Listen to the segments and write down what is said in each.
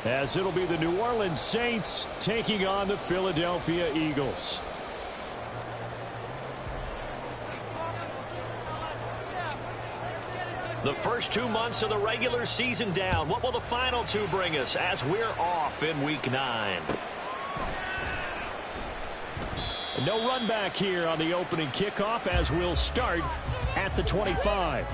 as it'll be the New Orleans Saints taking on the Philadelphia Eagles. The first 2 months of the regular season down. What will the final 2 bring us as we're off in Week 9? No run back here on the opening kickoff as we'll start at the 25.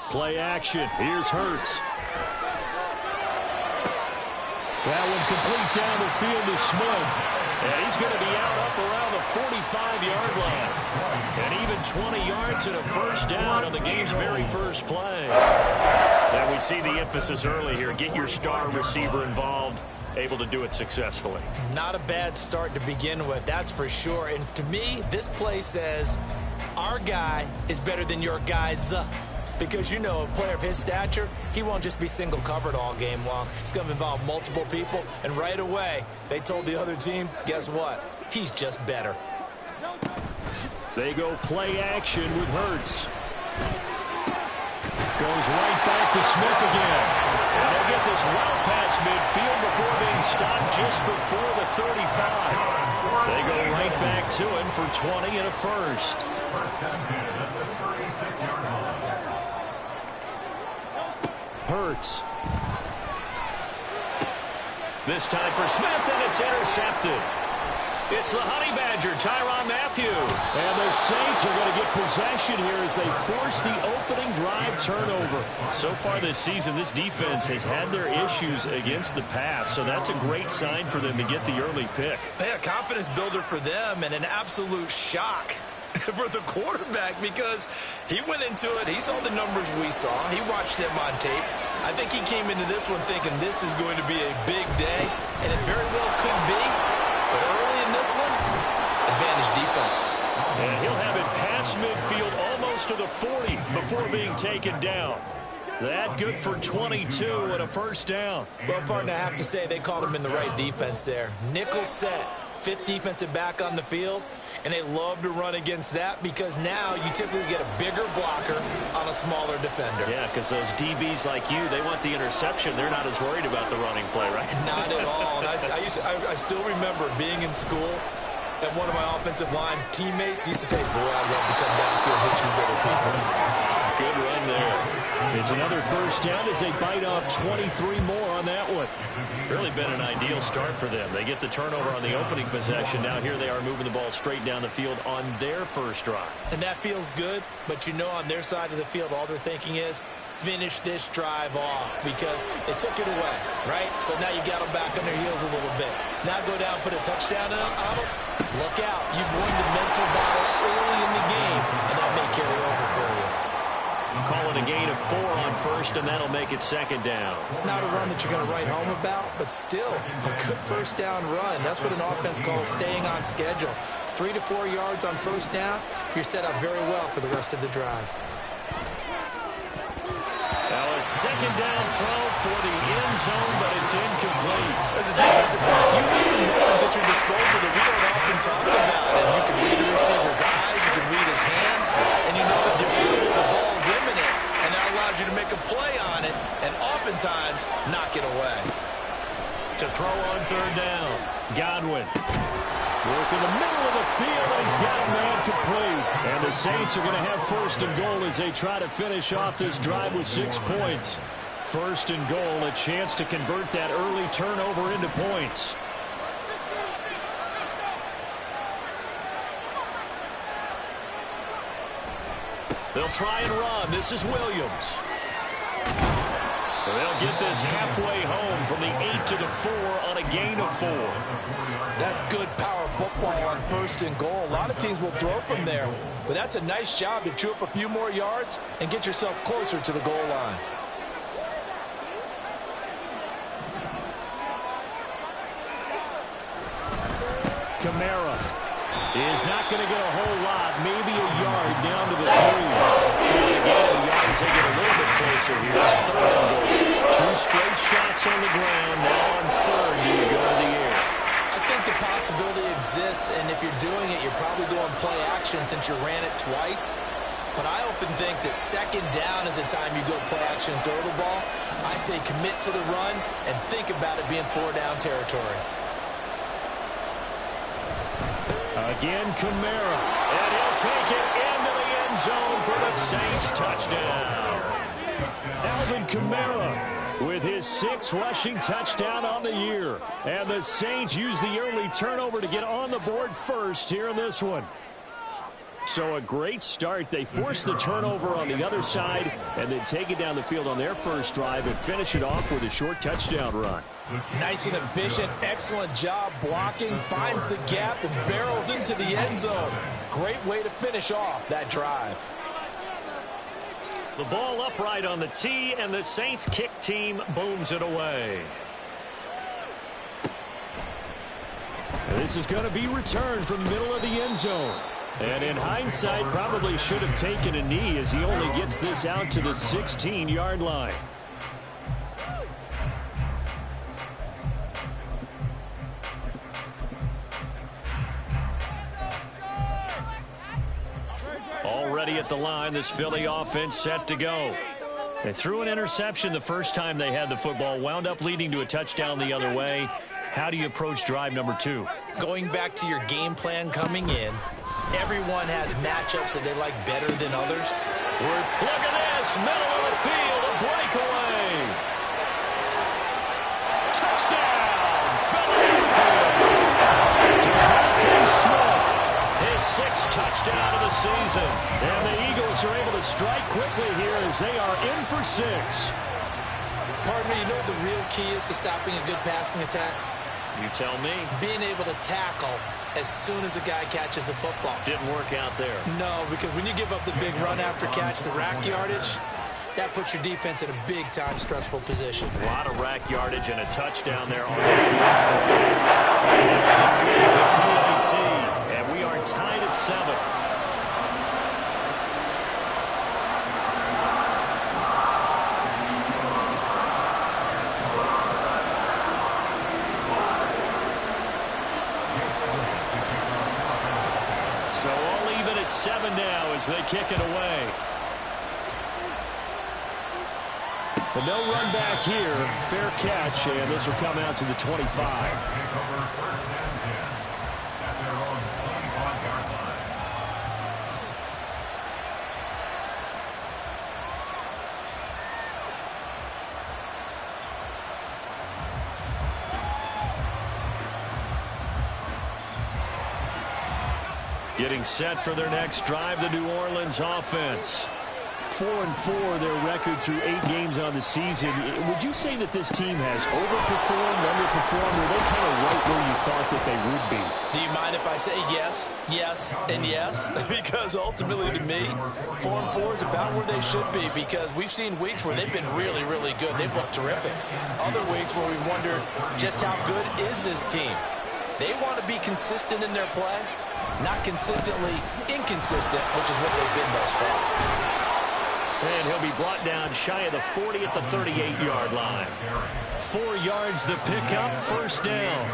Play action. Here's Hurts. That one complete down the field to Smith. And he's going to be out up around the 45-yard line. And even 20 yards and a first down on the game's very first play. And we see the emphasis early here. Get your star receiver involved. Able to do it successfully. Not a bad start to begin with, that's for sure. And to me, this play says our guy is better than your guy's. Because, you know, a player of his stature, he won't just be single covered all game long. It's going to involve multiple people. And right away, they told the other team, guess what? He's just better. They go play action with Hurts. Goes right back to Smith again. And they'll get this route past midfield before being stopped just before the 35. They go right back to him for 20 and a first. Hurts. This time for Smith, and it's intercepted. It's the Honey Badger, Tyrann Mathieu. And the Saints are going to get possession here as they force the opening drive turnover. So far this season, this defense has had their issues against the pass, so that's a great sign for them to get the early pick. Yeah, confidence builder for them and an absolute shock for the quarterback because he went into it. He saw the numbers we saw. He watched them on tape. I think he came into this one thinking this is going to be a big day, and it very well could be. But early in this one, advantage defense. And he'll have it past midfield almost to the 40 before being taken down. That good for 22 and a first down. Well, partner, I have to say they called him in the right defense there. Nickel set, 5th defensive back on the field. And they love to run against that because now you typically get a bigger blocker on a smaller defender. Yeah, because those DBs like you, they want the interception. They're not as worried about the running play, right? Not at all. And I still remember being in school and one of my offensive line teammates used to say, boy, I'd love to come downfield, hit you little people. Good run there. It's another first down as they bite off 23 more on that one. Really been an ideal start for them. They get the turnover on the opening possession. Now here they are moving the ball straight down the field on their first drive. And that feels good, but you know on their side of the field all they're thinking is finish this drive off because they took it away, right? So now you got them back on their heels a little bit. Now go down, put a touchdown on them. Look out. You've won the mental battle early in the game, and that may carry over for you. Calling a gain of 4 on first, and that'll make it second down. Not a run that you're going to write home about, but still a good first down run. That's what an offense calls staying on schedule. 3 to 4 yards on first down, you're set up very well for the rest of the drive. Now a second down throw for the end zone, but it's incomplete. As a defensive back, you have some weapons at your disposal that we don't often talk about. And you can read the receiver's eyes, you can read his hands, and you know that the ball's imminent, and that allows you to make a play on it, and oftentimes knock it away. To throw on third down, Godwin. Work in the middle of the field, and he's got a man complete. And the Saints are going to have first and goal as they try to finish off this drive with 6 points. First and goal, a chance to convert that early turnover into points. They'll try and run. This is Williams. They'll get this halfway home from the 8 to the 4 on a gain of 4. That's good power football on first and goal. A lot of teams will throw from there, but that's a nice job to chew up a few more yards and get yourself closer to the goal line. Kamara is not going to get a whole lot, maybe a yard down to the 3. Again, the yards, they get a little bit closer here. It's 3rd and goal. 2 straight shots on the ground. Now on 3rd, do you go to the air? I think the possibility exists, and if you're doing it, you're probably going play action since you ran it twice. But I often think that 2nd down is the time you go play action and throw the ball. I say commit to the run and think about it being 4-down territory. Again, Kamara. And he'll take it into the end zone for the Saints touchdown. Alvin Kamara with his 6th rushing touchdown on the year. And the Saints use the early turnover to get on the board first here in this one. So a great start. They force the turnover on the other side and then take it down the field on their first drive and finish it off with a short touchdown run. Nice and efficient. Excellent job blocking. Finds the gap and barrels into the end zone. Great way to finish off that drive. The ball upright on the tee, and the Saints kick team booms it away. And this is going to be returned from the middle of the end zone. And in hindsight, probably should have taken a knee as he only gets this out to the 16-yard line. Already at the line, this Philly offense set to go. They threw an interception the first time they had the football, wound up leading to a touchdown the other way. How do you approach drive number 2? Going back to your game plan coming in, everyone has matchups that they like better than others. Look at this, middle of the field, a breakaway. Touchdown, Philadelphia. Devontae Smith, his 6th touchdown of the season. And the Eagles are able to strike quickly here as they are in for 6. Pardon me, you know what the real key is to stopping a good passing attack? You tell me. Being able to tackle as soon as a guy catches the football. Didn't work out there. No, because when you give up the big run after catch, the rack yardage, that puts your defense in a big-time stressful position. A lot of rack yardage and a touchdown there on the PAT. And we are tied at 7. So all even at 7 now as they kick it away. But no run back here. Fair catch, and this will come out to the 25. Getting set for their next drive, the New Orleans offense. 4-4, their record through 8 games on the season. Would you say that this team has overperformed, underperformed, or are they kind of right where you thought that they would be? Do you mind if I say yes, yes, and yes? Because ultimately to me, 4-4 is about where they should be, because we've seen weeks where they've been really, really good. They've looked terrific. Other weeks where we've wondered just how good is this team. They want to be consistent in their play, not consistently inconsistent, which is what they've been thus far. And he'll be brought down shy of the 40 at the 38-yard line. 4 yards the pickup, first down.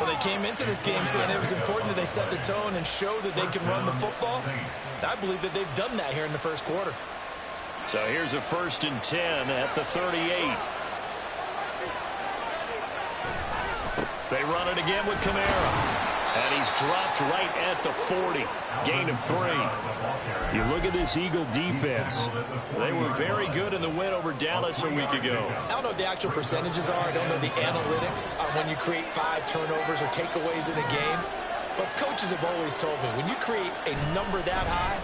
Well, they came into this game saying it was important that they set the tone and show that they can run the football. I believe that they've done that here in the first quarter. So here's a 1st and 10 at the 38. They run it again with Kamara. And he's dropped right at the 40. Gain of 3. You look at this Eagle defense. They were very good in the win over Dallas a week ago. I don't know what the actual percentages are. I don't know the analytics on when you create 5 turnovers or takeaways in a game. But coaches have always told me, when you create a number that high,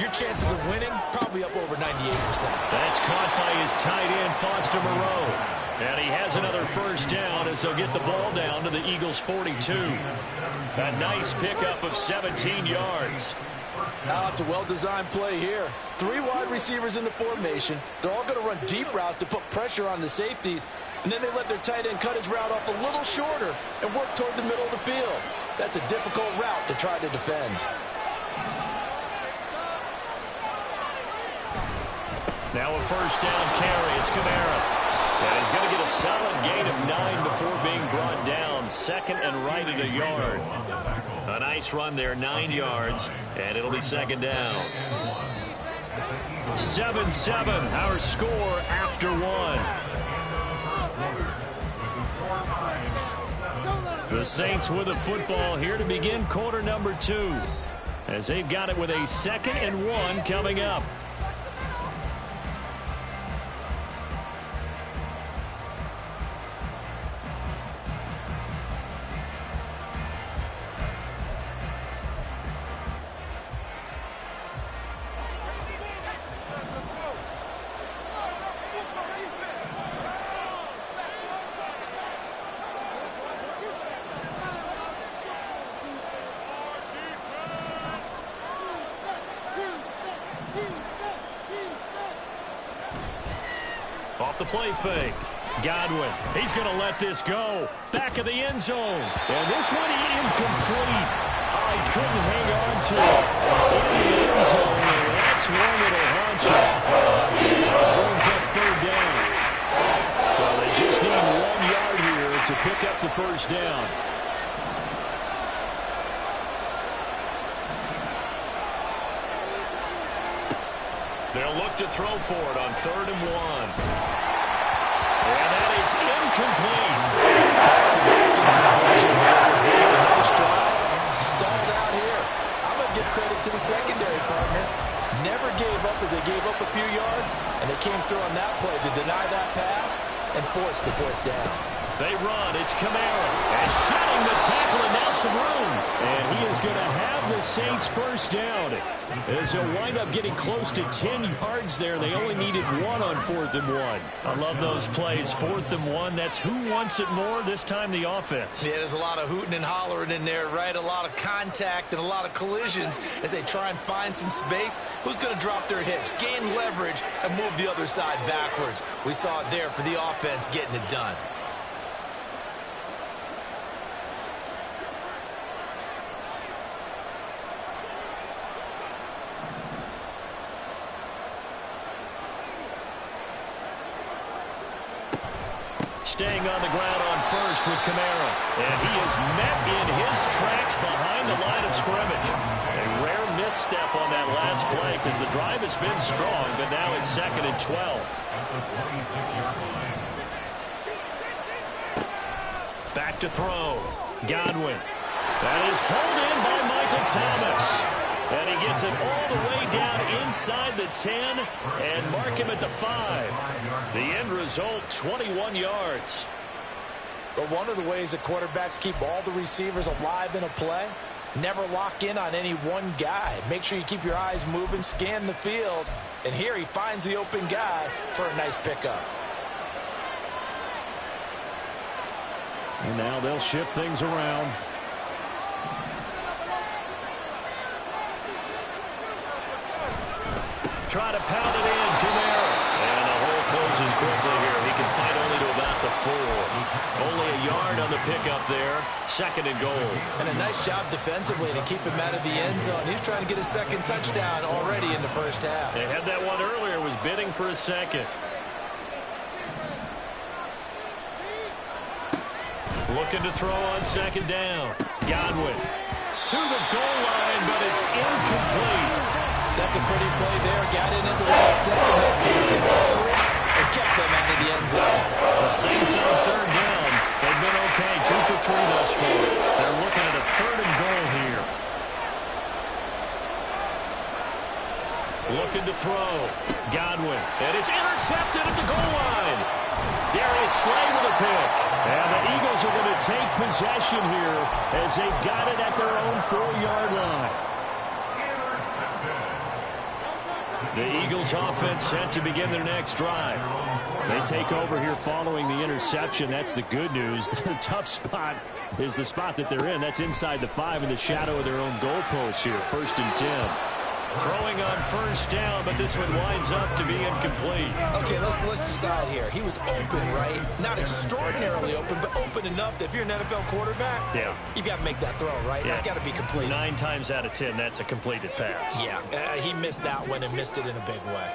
your chances of winning probably up over 98%. That's caught by his tight end, Foster Moreau. And he has another first down as they'll get the ball down to the Eagles' 42. A nice pickup of 17 yards. Now it's a well-designed play here. 3 wide receivers in the formation. They're all going to run deep routes to put pressure on the safeties. And then they let their tight end cut his route off a little shorter and work toward the middle of the field. That's a difficult route to try to defend. Now a first down carry. It's Kamara. And he's going to get a solid gain of 9 before being brought down. Second and right at a yard. A nice run there, 9 yards, and it'll be second down. 7-7, our score after 1. The Saints with the football here to begin quarter number 2, as they've got it with a 2nd and 1 coming up. Off the play fake. Godwin. He's going to let this go. Back of the end zone. And this one incomplete. I couldn't hang on to it. In the end zone. And that's one that'll haunt you. Brings up third down. So they just need 1 yard here to pick up the first down. They'll look to throw for it on 3rd and 1. And that is incomplete. It's a nice drive. Stalled out here. I'm going to give credit to the secondary partner. Never gave up as they gave up a few yards, and they came through on that play to deny that pass and force the fourth down. They run. It's Kamara. And shedding the tackle and now some room. And he is going to have the Saints first down. As he'll wind up getting close to 10 yards there. They only needed 1 on 4th and 1. I love those plays. 4th and 1. That's who wants it more. This time the offense. Yeah, there's a lot of hooting and hollering in there, right? A lot of contact and a lot of collisions as they try and find some space. Who's going to drop their hips, gain leverage, and move the other side backwards? We saw it there for the offense getting it done. Staying on the ground on first with Kamara. And he is met in his tracks behind the line of scrimmage. A rare misstep on that last play because the drive has been strong, but now it's 2nd and 12. Back to throw. Godwin. That is hauled in by Michael Thomas. And he gets it all the way down inside the 10 and mark him at the 5. The end result, 21 yards. But one of the ways that quarterbacks keep all the receivers alive in a play, never lock in on any one guy. Make sure you keep your eyes moving, scan the field. And here he finds the open guy for a nice pickup. And now they'll shift things around. Try to pound it in, Kamara. And the hole closes quickly here. He can fight only to about the 4. Only a yard on the pickup there. 2nd and goal. And a nice job defensively to keep him out of the end zone. He's trying to get a second touchdown already in the first half. They had that one earlier, was bidding for a second. Looking to throw on 2nd down. Godwin to the goal line, but it's incomplete. That's a pretty play there. Got it into that second and kept them out of the end zone. The Saints on 3rd down. They've been okay. 2 for 3 thus far. They're looking at a 3rd and goal here. Looking to throw. Godwin. And it's intercepted at the goal line. Darius Slay with a pick. And the Eagles are going to take possession here as they've got it at their own 4-yard line. The Eagles offense set to begin their next drive. They take over here following the interception. That's the good news. The tough spot is the spot that they're in. That's inside the 5 in the shadow of their own goalpost here. 1st and 10. Throwing on first down, but this one winds up to be incomplete. Okay, let's decide here. He was open, right? Not extraordinarily open, but open enough that if you're an NFL quarterback, you got to make that throw, right? That's got to be complete. 9 times out of 10, that's a completed pass. Yeah, he missed that one and missed it in a big way.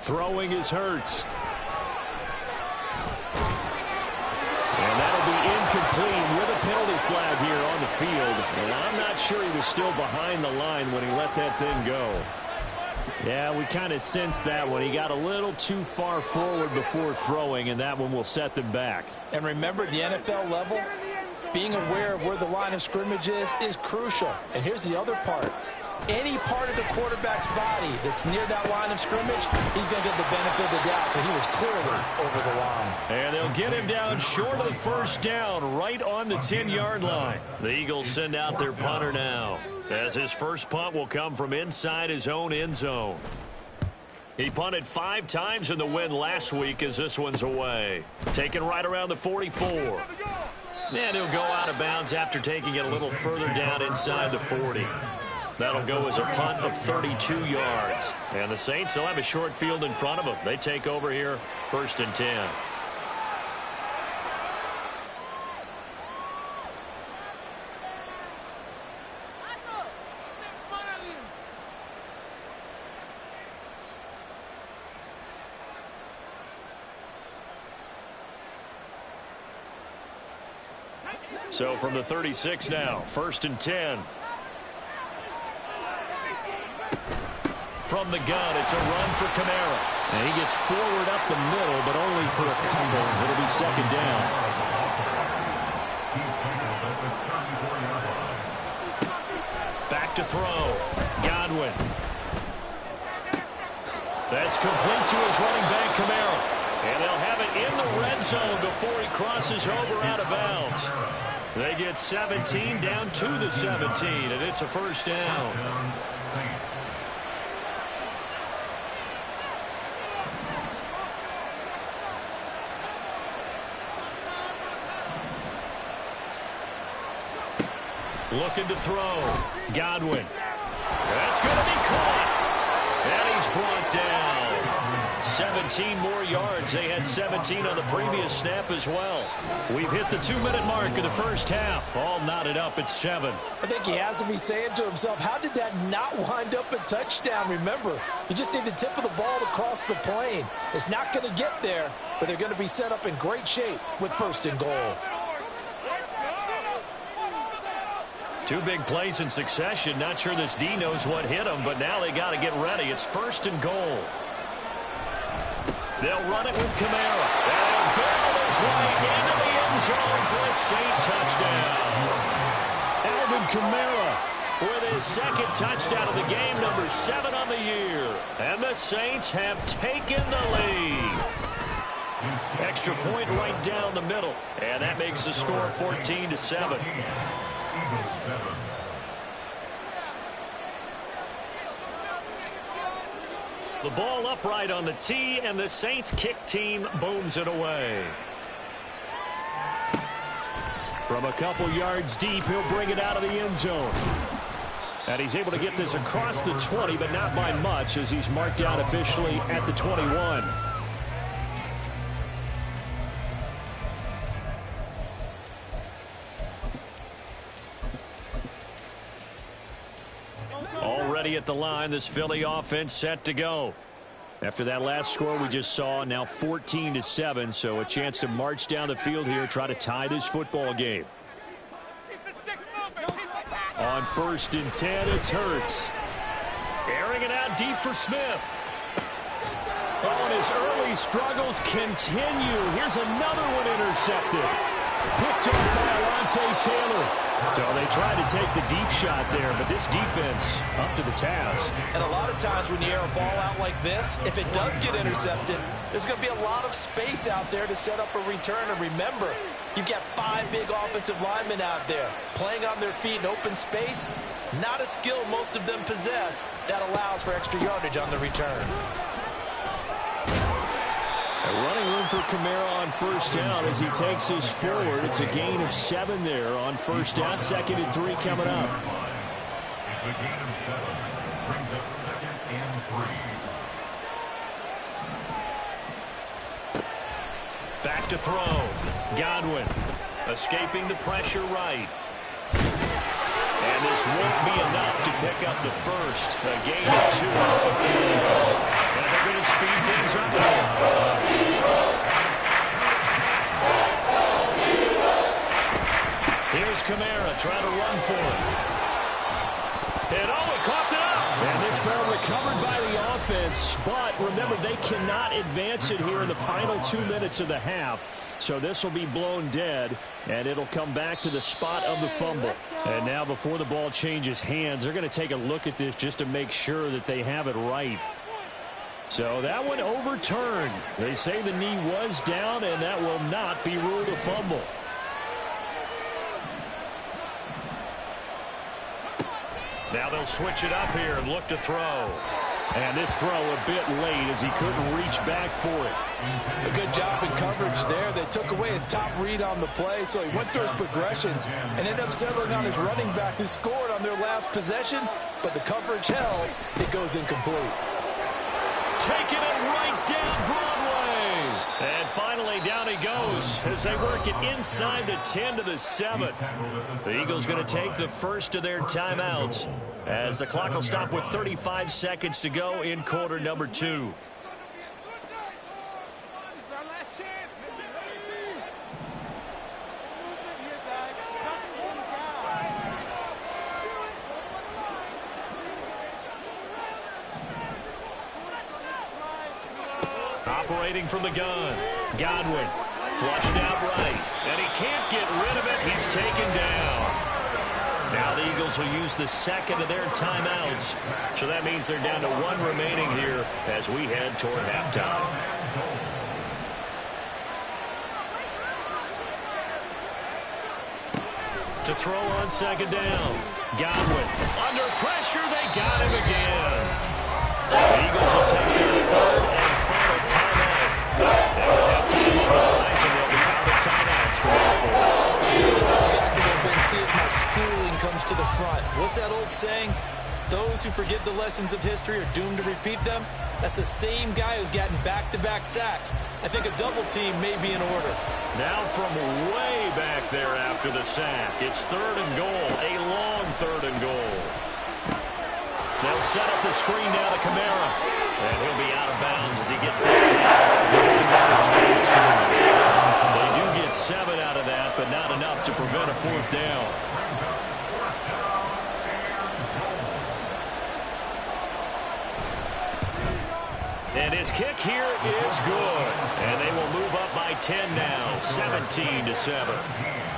Throwing is Hurts. And that'll be incomplete with a penalty flag here on the field. And I'm not sure he was still behind the line when he let that thing go. Yeah, we kind of sensed that one. He got a little too far forward before throwing, and that one will set them back. And remember, the NFL level, being aware of where the line of scrimmage is crucial. And here's the other part. Any part of the quarterback's body that's near that line of scrimmage, he's going to get the benefit of the doubt. So he was clearly over the line. And they'll get him down short of the first down, right on the 10-yard line. The Eagles send out their punter now, as his first punt will come from inside his own end zone. He punted 5 times in the win last week as this one's away. Taken right around the 44. And he'll go out of bounds after taking it a little further down inside the 40. That'll go as a punt of 32 yards. And the Saints will have a short field in front of them. They take over here, 1st and 10. So from the 36 now, 1st and 10. From the gun, it's a run for Kamara. And he gets forward up the middle, but only for a couple. It'll be 2nd down. Back to throw. Godwin. That's complete to his running back, Kamara. And they'll have it in the red zone before he crosses over out of bounds. They get 17 down to the 17, and it's a 1st down. Looking to throw. Godwin. That's going to be caught. And he's brought down. 17 more yards. They had 17 on the previous snap as well. We've hit the 2-minute mark of the first half. All knotted up at 7. I think he has to be saying to himself, how did that not wind up a touchdown? Remember, you just need the tip of the ball to cross the plane. It's not going to get there, but they're going to be set up in great shape with 1st and goal. 2 big plays in succession. Not sure this D knows what hit him, but now they got to get ready. It's 1st and goal. They'll run it with Kamara. And Bell is right into the end zone for a Saint touchdown. Alvin Kamara with his 2nd touchdown of the game, number 7 on the year. And the Saints have taken the lead. Extra point right down the middle. And that makes the score 14-7. The ball upright on the tee, and the Saints kick team booms it away. From a couple yards deep, he'll bring it out of the end zone. And he's able to get this across the 20, but not by much, as he's marked down officially at the 21. Already at the line, this Philly offense set to go. After that last score we just saw, now 14-7, so a chance to march down the field here, try to tie this football game. On 1st and 10, it's Hurts. Airing it out deep for Smith. Oh, and his early struggles continue. Here's another one intercepted. Picked off by Alontae Taylor. So they tried to take the deep shot there, but this defense up to the task. And a lot of times when you air a ball out like this, if it does get intercepted, there's going to be a lot of space out there to set up a return. And remember, you've got 5 big offensive linemen out there playing on their feet in open space. Not a skill most of them possess that allows for extra yardage on the return. Running room for Kamara on first down as he takes us forward. It's a gain of 7 there on first down. 2nd and 3 coming up. It's a gain of 7. Brings up 2nd and 3. Back to throw. Godwin escaping the pressure right. And this won't be enough to pick up the first. A gain of 2. And they're going to speed things up here. Here's Kamara trying to run for it. And he coughed it up. And this ball recovered by the offense. But remember, they cannot advance it here in the final 2 minutes of the half. So this will be blown dead, and it'll come back to the spot of the fumble. And now before the ball changes hands, they're going to take a look at this just to make sure that they have it right. So that one overturned. They say the knee was down, and that will not be ruled a fumble. Now they'll switch it up here and look to throw. And this throw a bit late as he couldn't reach back for it. A good job in coverage there. They took away his top read on the play, so he went through his progressions and ended up settling on his running back who scored on their last possession, but the coverage held. It goes incomplete. Taking it right down Broadway. And finally down he goes as they work it inside the 10 to the 7. The Eagles going to take the first of their timeouts as the clock will stop with 35 seconds to go in quarter number 2. Operating from the gun. Godwin flushed out right. And he can't get rid of it. He's taken down. Now the Eagles will use the second of their timeouts. So that means they're down to 1 remaining here as we head toward halftime. To throw on second down. Godwin under pressure. They got him again. The Eagles will take their 3rd and final timeout. And with halftime on the horizon, they'll be out of timeouts from that forward. Let's go back a little bit and see if my schooling comes to the front. What's that old saying? Those who forget the lessons of history are doomed to repeat them. That's the same guy who's gotten back-to-back sacks. I think a double team may be in order. Now from way back there after the sack, it's 3rd and goal, a long 3rd and goal. They'll set up the screen now to Kamara. And he'll be out of bounds as he gets this down. They do get 7 out of that, but not enough to prevent a 4th down. And his kick here is good. And they will move up by 10 now, 17-7.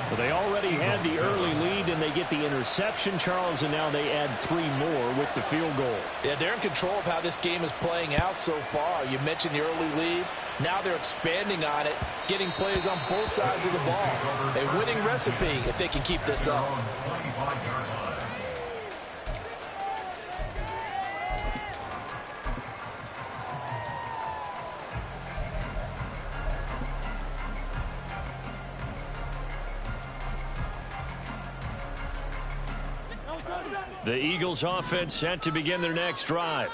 Well, they already had the early lead, and they get the interception, Charles, and now they add 3 more with the field goal. Yeah, they're in control of how this game is playing out so far. You mentioned the early lead. Now they're expanding on it, getting plays on both sides of the ball. A winning recipe if they can keep this up. The Eagles offense set to begin their next drive.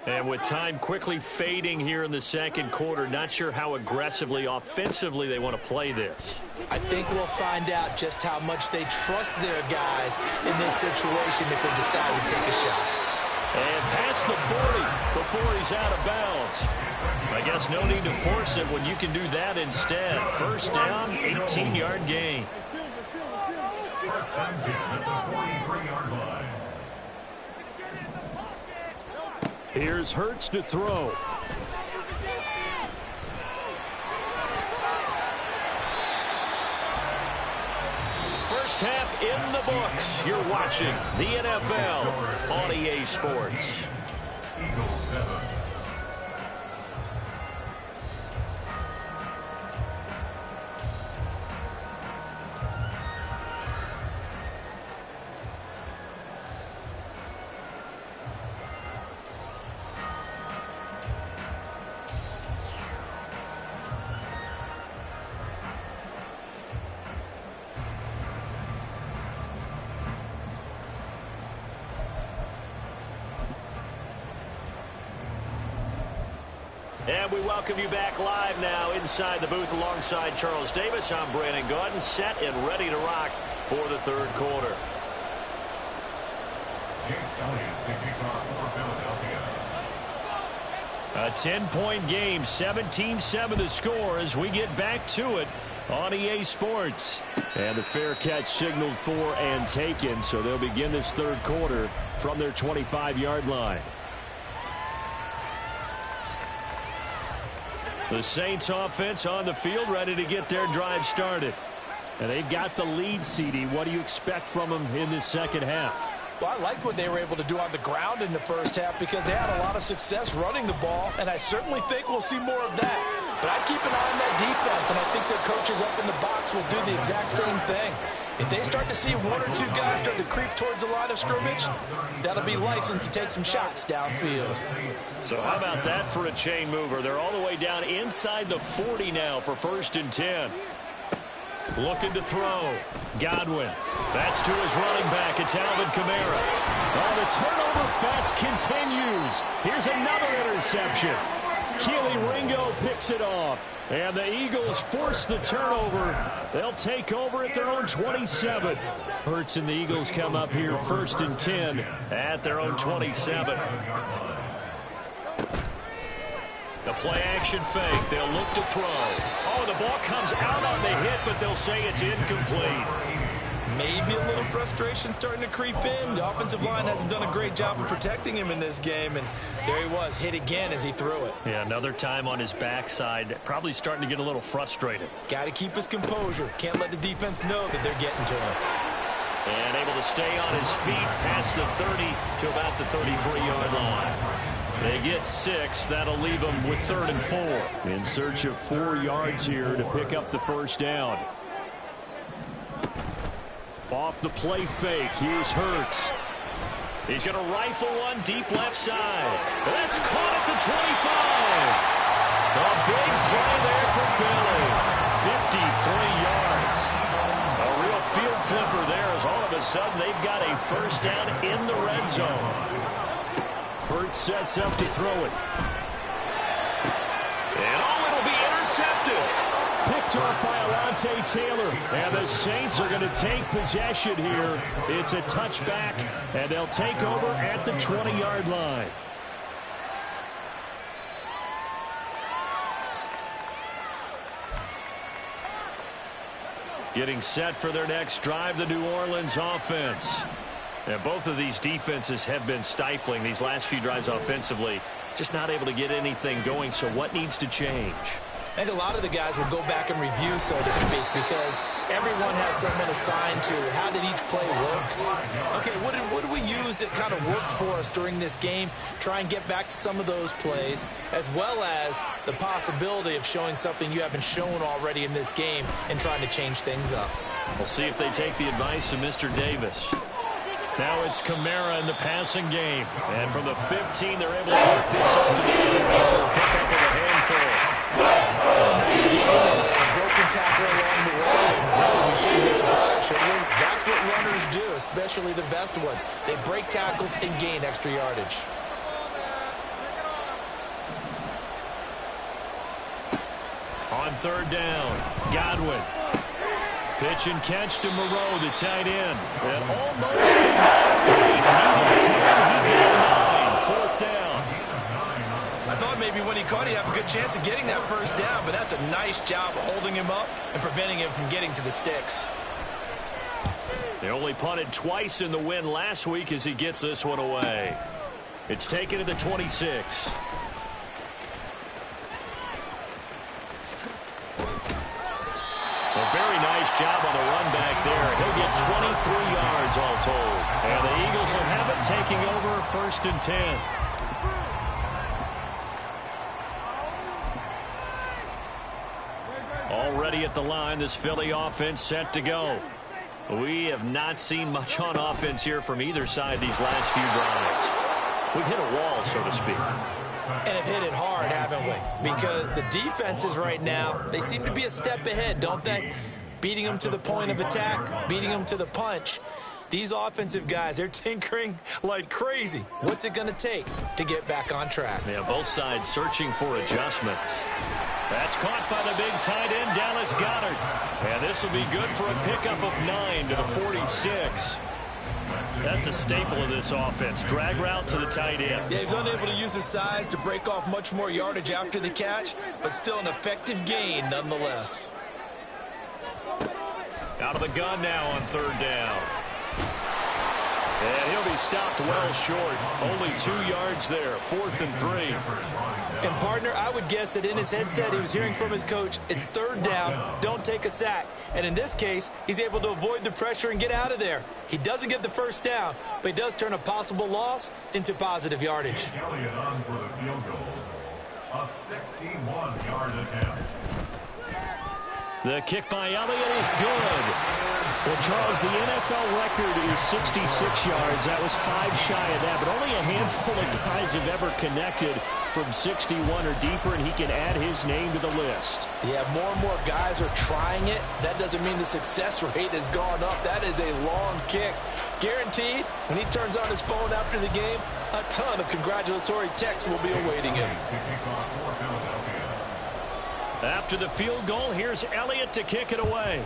And with time quickly fading here in the second quarter, not sure how aggressively, offensively they want to play this. I think we'll find out just how much they trust their guys in this situation if they decide to take a shot. And past the 40 before he's out of bounds. I guess no need to force it when you can do that instead. First down, 18-yard gain. First and 10 at the 43-yard line. Here's Hurts to throw. First half in the books. You're watching the NFL on EA Sports. Eagles 7. And we welcome you back live now inside the booth alongside Charles Davis. I'm Brandon Gaudin, set and ready to rock for the third quarter. Jake Elliott to kick off for Philadelphia. A 10-point game, 17-7 the score as we get back to it on EA Sports. And the fair catch signaled for and taken, so they'll begin this third quarter from their 25-yard line. The Saints offense on the field, ready to get their drive started. And they've got the lead, CD. What do you expect from them in this second half? Well, I like what they were able to do on the ground in the first half because they had a lot of success running the ball, and I certainly think we'll see more of that. But I'd keep an eye on that defense, and I think their coaches up in the box will do the exact same thing. If they start to see one or two guys start to creep towards the line of scrimmage, that'll be licensed to take some shots downfield. So how about that for a chain mover? They're all the way down inside the 40 now for 1st and 10. Looking to throw. Godwin. That's to his running back. It's Alvin Kamara. Oh, the turnover fest continues. Here's another interception. Keely Ringo picks it off. And the Eagles force the turnover. They'll take over at their own 27. Hurts and the Eagles come up here 1st and 10 at their own 27. The play action fake. They'll look to throw. Oh, the ball comes out on the hit, but they'll say it's incomplete. Maybe a little frustration starting to creep in. The offensive line hasn't done a great job of protecting him in this game, and there he was, hit again as he threw it. Yeah, another time on his backside, probably starting to get a little frustrated. Got to keep his composure. Can't let the defense know that they're getting to him. And able to stay on his feet past the 30 to about the 33-yard line. They get 6. That'll leave them with 3rd and 4. In search of 4 yards here to pick up the first down. Off the play fake. Here's Hurts. He's going to rifle one deep left side. That's caught at the 25. A big play there for Philly. 53 yards. A real field flipper there as all of a sudden they've got a first down in the red zone. Hurts sets up to throw it. And it'll be intercepted. Picked off by Alontae Taylor. And the Saints are going to take possession here. It's a touchback, and they'll take over at the 20-yard line. Getting set for their next drive, the New Orleans offense. And both of these defenses have been stifling these last few drives offensively. Just not able to get anything going, so what needs to change? I think a lot of the guys will go back and review, so to speak, because everyone has someone assigned to how did each play work. Okay, what did we use that kind of worked for us during this game? Try and get back to some of those plays, as well as the possibility of showing something you haven't shown already in this game and trying to change things up. We'll see if they take the advice of Mr. Davis. Now it's Kamara in the passing game. And from the 15, they're able to work this up to the 20 for a pickup of a handful. A nice game and a broken tackle along the way. And really, we shouldn't be surprised, should we? That's what runners do, especially the best ones. They break tackles and gain extra yardage. On 3rd down, Godwin. Pitch and catch to Moreau, the tight end. And almost not quite. Needed 10, he got 9. 4th down. I thought maybe when he caught, he'd have a good chance of getting that first down, but that's a nice job of holding him up and preventing him from getting to the sticks. They only punted twice in the win last week as he gets this one away. It's taken to the 26. A very nice job on the run back there. He'll get 23 yards all told. And the Eagles will have it taking over 1st and 10. Already at the line, this Philly offense set to go. We have not seen much on offense here from either side these last few drives. We've hit a wall, so to speak. And have hit it hard, haven't we? Because the defenses right now, they seem to be a step ahead, don't they? Beating them to the point of attack, beating them to the punch. These offensive guys, they're tinkering like crazy. What's it going to take to get back on track? Yeah, both sides searching for adjustments. That's caught by the big tight end, Dallas Goedert. And this will be good for a pickup of 9 to the 46. That's a staple of this offense. Drag route to the tight end. Yeah, he's unable to use his size to break off much more yardage after the catch, but still an effective gain nonetheless. Out of the gun now on 3rd down. And he'll be stopped well short. Only 2 yards there. 4th and 3. And, partner, I would guess that in his headset he was hearing from his coach, it's 3rd down, don't take a sack. And in this case, he's able to avoid the pressure and get out of there. He doesn't get the 1st down, but he does turn a possible loss into positive yardage. Elliott on for the field goal. A 61-yard attempt. The kick by Elliott is good. Well, Charles, the NFL record is 66 yards. That was 5 shy of that, but only a handful of guys have ever connected from 61 or deeper, and he can add his name to the list. Yeah, more and more guys are trying it. That doesn't mean the success rate has gone up. That is a long kick. Guaranteed, when he turns on his phone after the game, a ton of congratulatory texts will be awaiting him. After the field goal, here's Elliott to kick it away.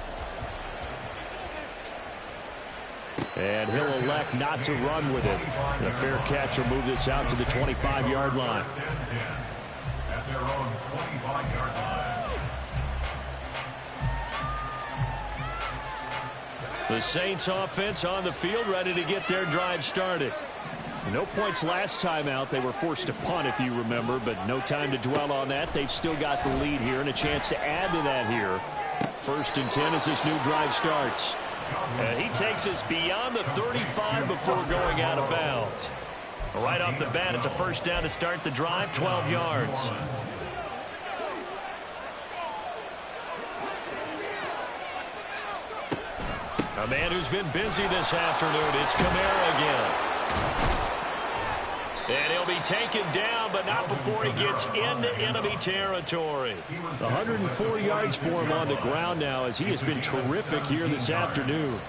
And he'll elect not to run with it. The fair catch will move this out to the 25-yard line. At their own 25-yard line. The Saints offense on the field, ready to get their drive started. No points last time out. They were forced to punt, if you remember, but no time to dwell on that. They've still got the lead here and a chance to add to that here. 1st and 10 as this new drive starts. And he takes us beyond the 35 before going out of bounds. Right off the bat, it's a 1st down to start the drive, 12 yards. A man who's been busy this afternoon, it's Kamara again. And he'll be taken down, but not before he gets into enemy territory. 104 yards for him on the ground now, as he has been terrific here this afternoon.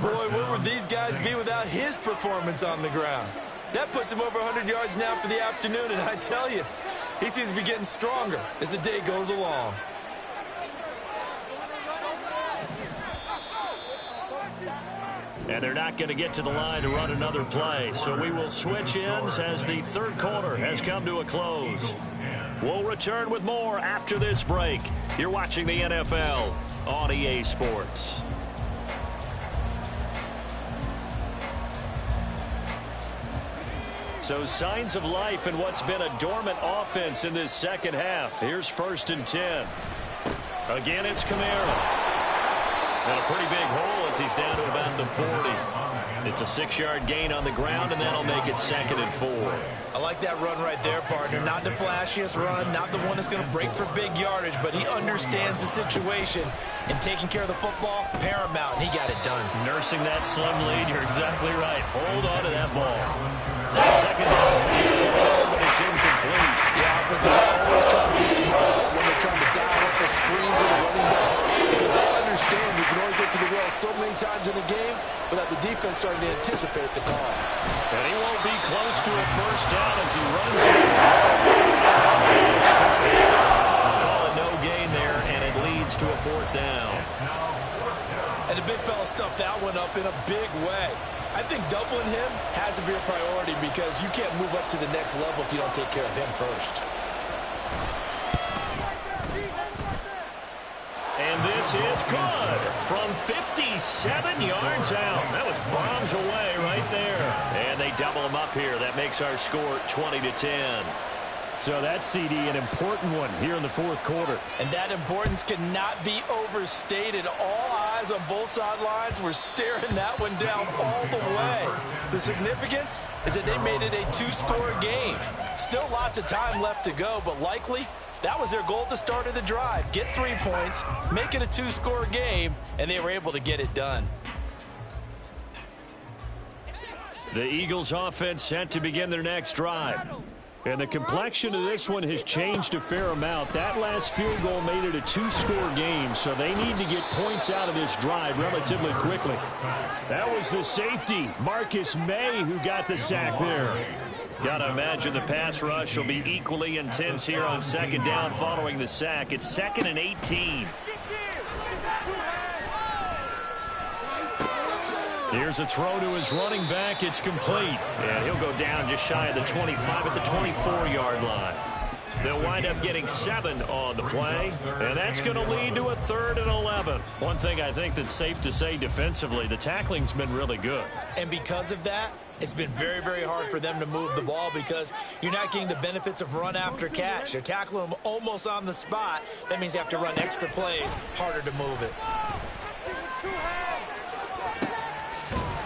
Boy, where would these guys be without his performance on the ground? That puts him over 100 yards now for the afternoon, and I tell you, he seems to be getting stronger as the day goes along. And they're not going to get to the line to run another play. So we will switch ends as the 3rd quarter has come to a close. We'll return with more after this break. You're watching the NFL on EA Sports. So signs of life in what's been a dormant offense in this 2nd half. Here's 1st and 10. Again, it's Kamara. And a pretty big hole as he's down to about the 40. It's a 6-yard gain on the ground, and that'll make it 2nd and 4. I like that run right there, partner. Not the flashiest run, not the one that's going to break for big yardage, but he understands the situation, and taking care of the football, paramount, and he got it done. Nursing that slim lead, you're exactly right. Hold on to that ball. That 2nd down is cleared, but it's incomplete. Yeah, offensive always trying to be smart when they're trying to dial up a screen to the running back, because they understand you can only get to the well so many times in a game without the defense starting to anticipate the call. And he won't be close to a 1st down as he runs it. Call it no gain there, and it leads to a 4th down. And the big fella stuffed that one up in a big way. I think doubling him has to be a priority because you can't move up to the next level if you don't take care of him first. And this is good from 57 yards out. That was bombs away right there. And they double him up here. That makes our score 20-10. So that CD, an important one here in the 4th quarter. And that importance cannot be overstated. All eyes on both sidelines were staring that one down all the way. The significance is that they made it a 2-score game. Still lots of time left to go, but likely that was their goal at the start of the drive. Get 3 points, make it a 2-score game, and they were able to get it done. The Eagles offense set to begin their next drive. And the complexion of this one has changed a fair amount. That last field goal made it a 2-score game, so they need to get points out of this drive relatively quickly. That was the safety, Marcus May, who got the sack there. Got to imagine the pass rush will be equally intense here on second down following the sack. It's 2nd and 18. Here's a throw to his running back. It's complete. And he'll go down just shy of the 25 at the 24-yard line. They'll wind up getting 7 on the play, and that's going to lead to a 3rd and 11. One thing I think that's safe to say defensively, the tackling's been really good. And because of that, it's been very, very hard for them to move the ball because you're not getting the benefits of run after catch. They're tackling them almost on the spot. That means you have to run extra plays, harder to move it.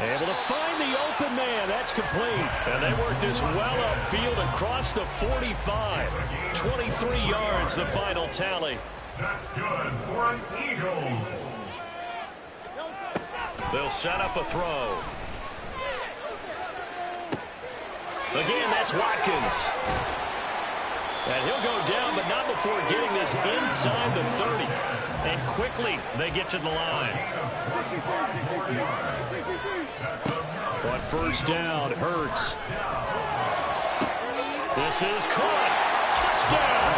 Able to find the open man. That's complete. And they work this well upfield across the 45. 23 yards, the final tally. That's good for an Eagles. They'll set up a throw. Again, that's Watkins. And he'll go down, but not before getting this inside the 30. And quickly, they get to the line. But first down, Hurts. This is caught. Touchdown.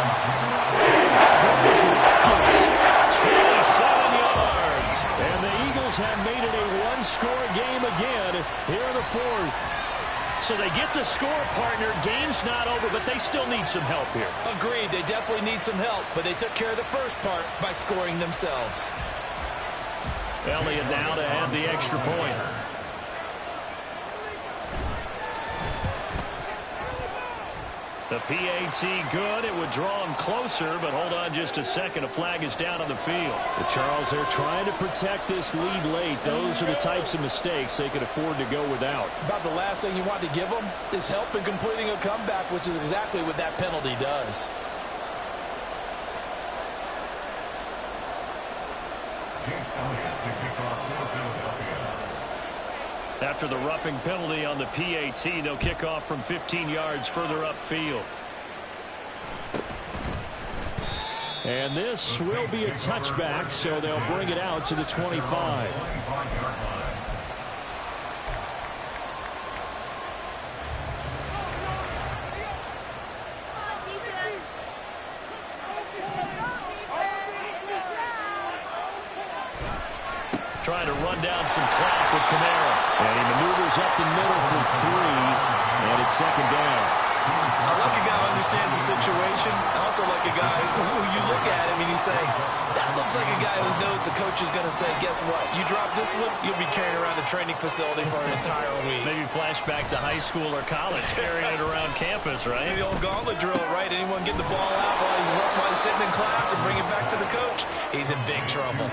27 yards. And the Eagles have made it a one-score game again here in the 4th. So they get the score, partner. Game's not over, but they still need some help here. Agreed, they definitely need some help, but they took care of the first part by scoring themselves. Elliott now to add the extra point. The PAT good. It would draw him closer, but hold on just a second. A flag is down on the field. But Charles, they're trying to protect this lead late. Those are the types of mistakes they could afford to go without. About the last thing you want to give them is help in completing a comeback, which is exactly what that penalty does. Chase Elliott to kick off for Philadelphia. After the roughing penalty on the PAT, they'll kick off from 15 yards further upfield. And this will be a touchback, so they'll bring it out to the 25. Trying to run down some clock with Kamara. And he maneuvers up the middle for 3, and it's second down. I like a guy who understands the situation. I also like a guy who you look at him and you say, that looks like a guy who knows the coach is going to say, guess what? You drop this one, you'll be carrying around the training facility for an entire week. Maybe flashback to high school or college, carrying it around campus, right? The old gauntlet drill, right? Anyone get the ball out while he's sitting in class and bring it back to the coach? He's in big trouble.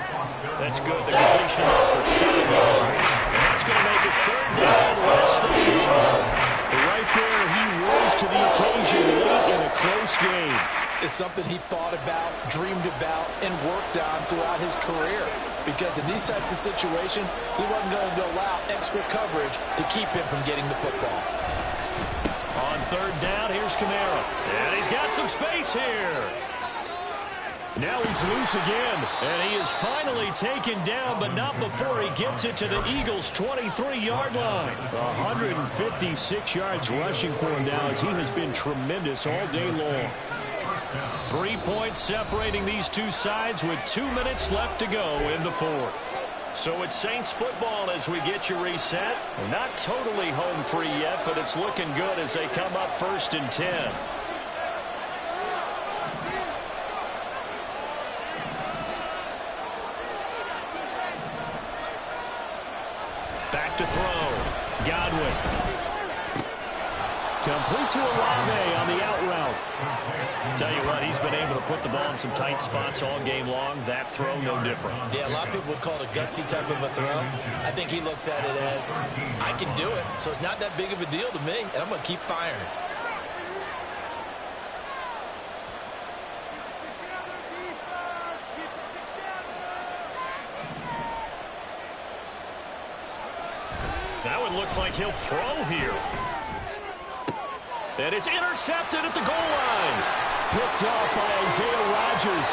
That's good. The completion for 7 yards. And that's going to make it 3rd down, less than 1. Right there, he rose to the occasion late in a close game. It's something he thought about, dreamed about, and worked on throughout his career. Because in these types of situations, he wasn't going to allow extra coverage to keep him from getting the football. On 3rd down, here's Kamara. And he's got some space here. Now he's loose again. And he is finally taken down, but not before he gets it to the Eagles' 23-yard line. 156 yards rushing for him now as he has been tremendous all day long. 3 points separating these two sides with 2 minutes left to go in the 4th. So it's Saints football as we get you reset. Not totally home free yet, but it's looking good as they come up 1st and 10. Back to throw. Godwin. Complete to Olave on the out route. Tell you what, he's been able to put the ball in some tight spots all game long. That throw, no different. Yeah, a lot of people would call it a gutsy type of a throw. I think he looks at it as, I can do it, so it's not that big of a deal to me, and I'm going to keep firing. That one looks like he'll throw here. And it's intercepted at the goal line. Picked off by Isaiah Rodgers.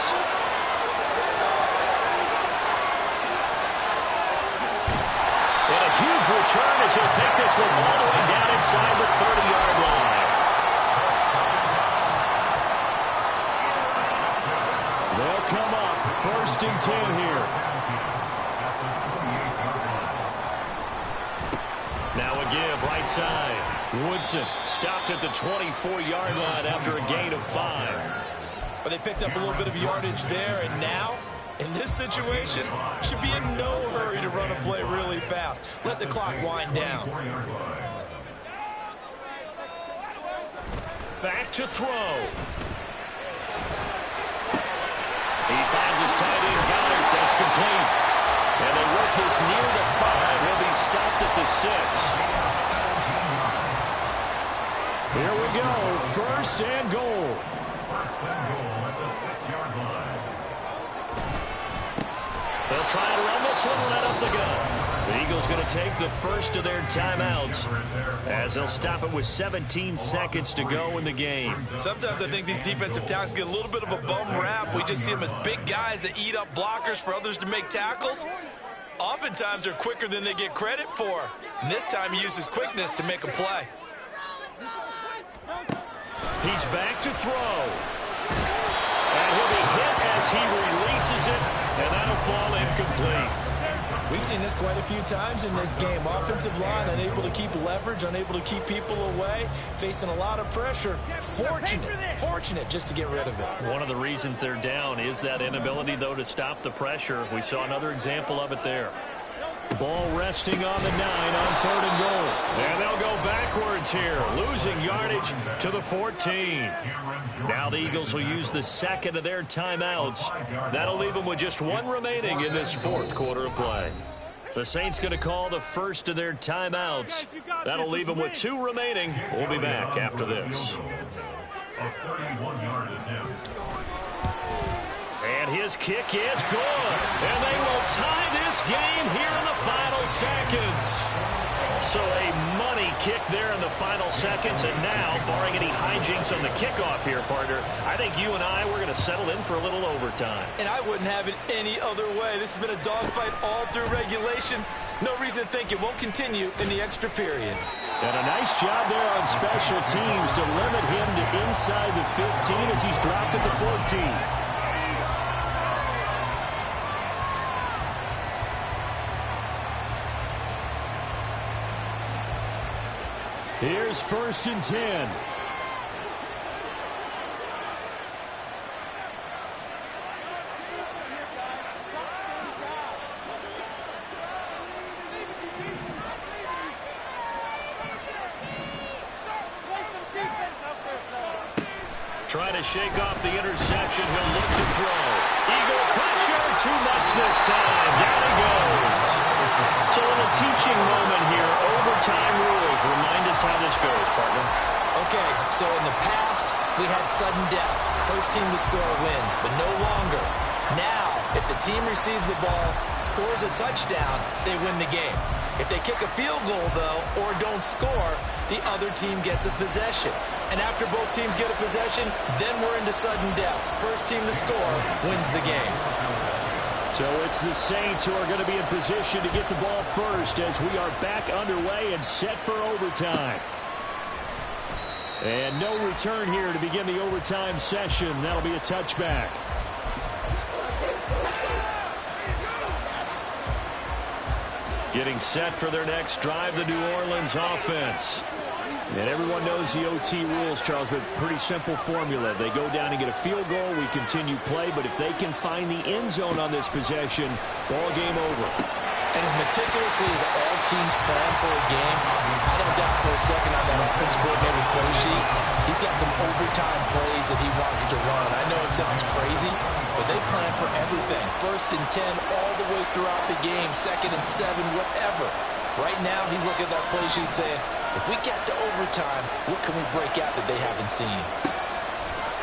And a huge return as he'll take this one all the way down inside the 30-yard line. They'll come up 1st and 10 here. Now a give right side. Woodson stopped at the 24-yard line after a gain of 5. But they picked up a little bit of yardage there, and now, in this situation, should be in no hurry to run a play really fast. Let the clock wind down. Back to throw. He finds his tight end, Goddard. That's complete. And they work this near the 5. He'll be stopped at the 6. Here we go. 1st and goal. 1st and goal at the 6-yard line. They'll try to run this one, let up the gun. The Eagles going to take the first of their timeouts as they'll stop it with 17 seconds to go in the game. Sometimes I think these defensive tackles get a little bit of a bum rap. We just see them as big guys that eat up blockers for others to make tackles. Oftentimes they're quicker than they get credit for. And this time he uses quickness to make a play. He's back to throw. And he'll be hit as he releases it, and that'll fall incomplete. We've seen this quite a few times in this game. Offensive line unable to keep leverage, unable to keep people away, facing a lot of pressure. Fortunate just to get rid of it. One of the reasons they're down is that inability, though, to stop the pressure. We saw another example of it there. Ball resting on the 9 on 3rd and goal. And they'll go backwards here, losing yardage to the 14. Now the Eagles will use the second of their timeouts. That'll leave them with just 1 remaining in this 4th quarter of play. The Saints going to call the first of their timeouts. That'll leave them with 2 remaining. We'll be back after this. A 31-yard attempt. And his kick is good. And they will tie this game here in the final seconds. So a money kick there in the final seconds. And now, barring any hijinks on the kickoff here, partner, I think you and I, we're going to settle in for a little overtime. And I wouldn't have it any other way. This has been a dogfight all through regulation. No reason to think it won't continue in the extra period. And a nice job there on special teams to limit him to inside the 15 as he's dropped at the 14. Here's 1st and 10. Trying to shake off the interception. He'll look to throw. Eagle pressure. Too much this time. Down he goes. It's a little teaching moment here. Overtime rules. Remind us how this goes, partner. Okay, so in the past, we had sudden death. First team to score wins, but no longer. Now, if the team receives the ball, scores a touchdown, they win the game. If they kick a field goal, though, or don't score, the other team gets a possession. And after both teams get a possession, then we're into sudden death. First team to score wins the game. So it's the Saints who are going to be in position to get the ball first as we are back underway and set for overtime. And no return here to begin the overtime session. That'll be a touchback. Getting set for their next drive, the New Orleans offense. And everyone knows the OT rules, Charles, but pretty simple formula. They go down and get a field goal, we continue play, but if they can find the end zone on this possession, ball game over. And as meticulously as all teams plan for a game, I don't doubt for a second on that offense coordinator's play sheet, he's got some overtime plays that he wants to run. I know it sounds crazy, but they plan for everything. 1st and 10 all the way throughout the game, 2nd and 7, whatever. Right now, he's looking at that play sheet saying, if we get to overtime, what can we break out that they haven't seen?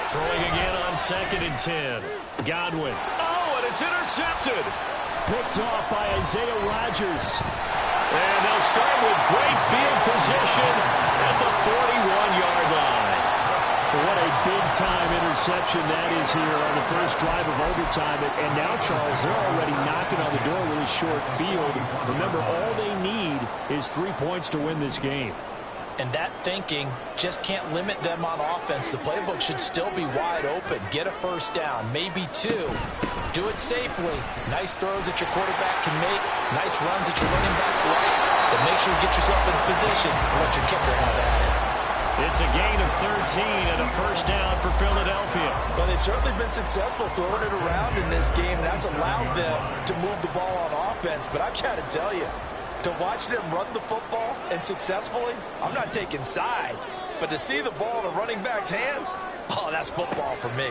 Throwing again on 2nd and 10. Godwin. Oh, and it's intercepted. Picked off by Isaiah Rodgers. And they'll start with great field position at the 41-yard line. What a big-time interception that is here on the first drive of overtime. And now, Charles, they're already knocking on the door with a short field. Remember, all they need is 3 points to win this game. And that thinking just can't limit them on offense. The playbook should still be wide open. Get a first down, maybe 2. Do it safely. Nice throws that your quarterback can make. Nice runs that your running backs like. But make sure you get yourself in position and let your kicker have at it. It's a gain of 13 and a first down for Philadelphia. Well, they've certainly been successful throwing it around in this game, and that's allowed them to move the ball on offense. But I've got to tell you, to watch them run the football and successfully, I'm not taking sides. But to see the ball in a running back's hands, oh, that's football for me.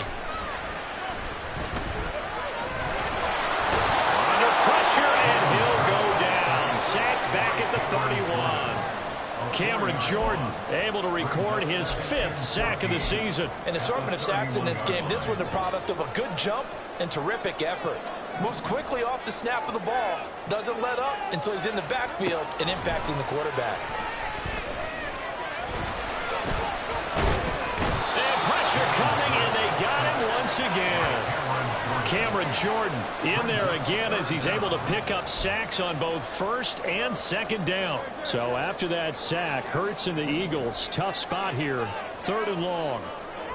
Under pressure, and he'll go down. Sacked back at the 31. Cameron Jordan able to record his 5th sack of the season. An assortment of sacks in this game. This one the product of a good jump and terrific effort. Moves quickly off the snap of the ball. Doesn't let up until he's in the backfield and impacting the quarterback. And pressure coming, and they got him once again. Cameron Jordan in there again as he's able to pick up sacks on both first and second down. So after that sack, Hurts and the Eagles, tough spot here, 3rd and long.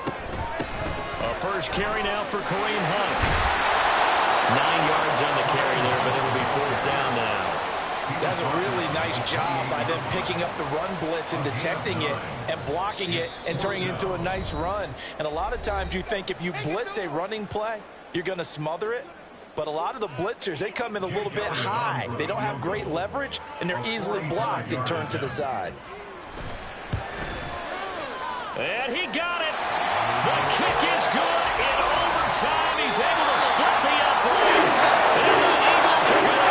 A first carry now for Kareem Hunt. 9 yards on the carry there, but it'll be 4th down now. That's a really nice job by them picking up the run blitz and detecting it and blocking it and turning it into a nice run. And a lot of times you think if you blitz a running play, you're going to smother it. But a lot of the blitzers, they come in a little bit high. They don't have great leverage, and they're easily blocked and turned to the side. And he got it. The kick is good. In overtime, he's able to split the uprights. And the Eagles are going to